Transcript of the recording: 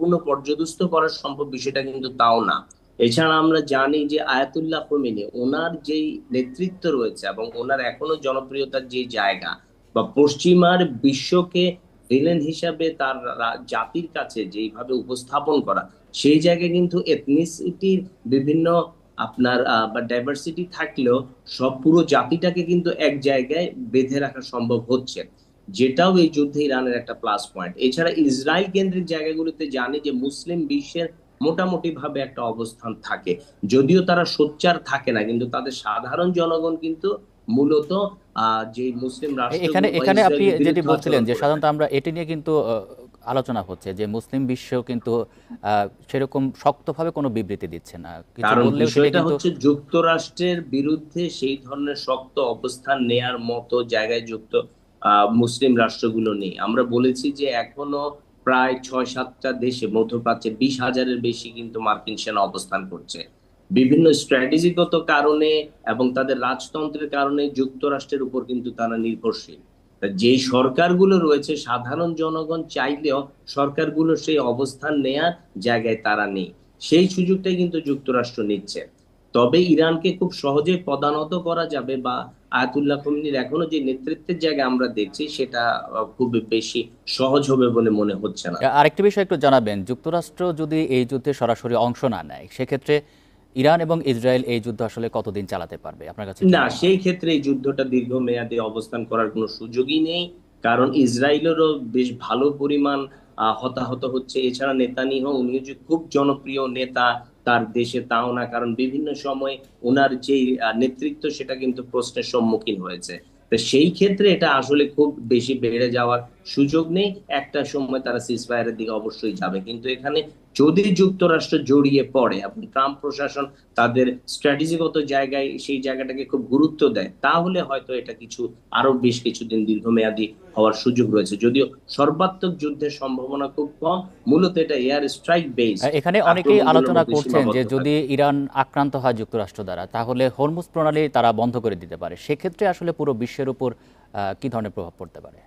সম্পূর্ণ পর্যদস্ত করা সম্ভব বিষয়টা কিন্তু তাও না। এছাড়া আমরা জানি যে আয়াতুল্লাহ খোমেনি ওনার যেই নেতৃত্ব রয়েছে এবং ওনার এখনো জনপ্রিয়তার যে জায়গা বা পশ্চিমার বিশ্বকে ভিলেন হিসাবে তার জাতির কাছে যেইভাবে উপস্থাপন করা, সেই জায়গায় কিন্তু এথনিসিটির বিভিন্ন আপনার বা ডাইভার্সিটি থাকলেও সব পুরো জাতিটাকে কিন্তু এক জায়গায় বেঁধে রাখা সম্ভব হচ্ছে, যেটাও এই যুদ্ধে ইরানের একটা প্লাস পয়েন্ট। এছাড়া ইসরায়েল কেন্দ্রিক জায়গাগুলোতে জানি যে মুসলিম বিশ্বের মোটামুটি ভাবে একটা অবস্থান থাকে, যদিও তারা সোচ্চার থাকে না, কিন্তু তাদের সাধারণ জনগণ কিন্তু মূলত যে মুসলিম এখানে রাষ্ট্রগুলো বা এখানে আপনি ইসরায়েলের যেটি বিরুদ্ধে বলছিলেন আচরণ যে করে সাধারণত থাকে। আমরা এটি নিয়ে কিন্তু আলোচনা হচ্ছে যে মুসলিম বিশ্ব কিন্তু সেরকম শক্তভাবে কোনো বিবৃতি দিচ্ছে না, কিছু কারণ বললেও সেটা বিষয়টা কিন্তু হচ্ছে যুক্তরাষ্ট্রের বিরুদ্ধে সেই ধরনের শক্ত অবস্থান নেয়ার মতো জায়গায় মুসলিম রাষ্ট্রগুলো নেই। আমরা বলেছি যে এখনো প্রায় 6-7টা দেশে মধ্যপ্রাচ্যে 20,000-এর বেশি কিন্তু মার্কিন সেনা অবস্থান করছে। বিভিন্ন স্ট্র্যাটেজিগত কারণে এবং তাদের রাজতন্ত্রের কারণে যুক্তরাষ্ট্রের উপর কিন্তু তারা নির্ভরশীল। তা যেই সরকারগুলো রয়েছে সাধারণ জনগণ চাইলেও সরকারগুলো সেই অবস্থান নেয়ার জায়গায় তারা নেই, সেই সুযোগটাই কিন্তু যুক্তরাষ্ট্র নিচ্ছে। তবে ইরানকে খুব সহজে পদানত করা যাবে বা আয়াতুল্লাহ খোমেনির এখনো যে নেতৃত্বের জায়গা আমরা দেখছি সেটা খুব বেশি সহজ হবে বলে মনে হচ্ছে না। আরেকটি বিষয় একটু জানাবেন, যুক্তরাষ্ট্র যদি এই যুদ্ধে সরাসরি অংশ না নেয় সেক্ষেত্রে ইরান এবং ইসরায়েল এই যুদ্ধ আসলে কতদিন চালাতে পারবে আপনার কাছে কি না, মনে হয়? সেই ক্ষেত্রে এই যুদ্ধটা দীর্ঘমেয়াদী অবস্থান করার কোনো সুযোগই নেই। কারণ ইসরায়েলেরও বেশ ভালো পরিমাণ হতাহত হচ্ছে। এছাড়া নেতানিয়াহু উনিও যে খুব জনপ্রিয় নেতা তার দেশে তাও না, কারণ বিভিন্ন সময় ওনার যে নেতৃত্ব সেটা কিন্তু প্রশ্নের সম্মুখীন হয়েছে। তো সেই ক্ষেত্রে এটা আসলে খুব বেশি বেড়ে যাওয়ার সুযোগ নেই। একটা সময় তারা সিজফায়ারের দিকে অবশ্যই যাবে, কিন্তু এখানে যদি যুক্তরাষ্ট্র জড়িয়ে পড়ে এবং ট্রাম্প প্রশাসন তাদের স্ট্র্যাটেজিগত জায়গায় সেই জায়গাটাকে খুব গুরুত্ব দেয়, তাহলে হয়তো এটা আরো বেশ কিছুদিন দীর্ঘমেয়াদী হওয়ার সুযোগ রয়েছে, যদিও সর্বাত্মক যুদ্ধের সম্ভাবনা খুব কম। মূলত এটা এয়ার স্ট্রাইক বেসড এখানে অনেকেই আক্রমণগুলোর আলোচনা মধ্যে করছেন যে সীমাবদ্ধ যদি থাকবে। ইরান আক্রান্ত হয় যুক্তরাষ্ট্র দ্বারা তাহলে হরমুজ প্রণালী তারা বন্ধ করে দিতে পারে, সেক্ষেত্রে আসলে পুরো বিশ্বের উপর কি ধরনের প্রভাব পড়তে পারে?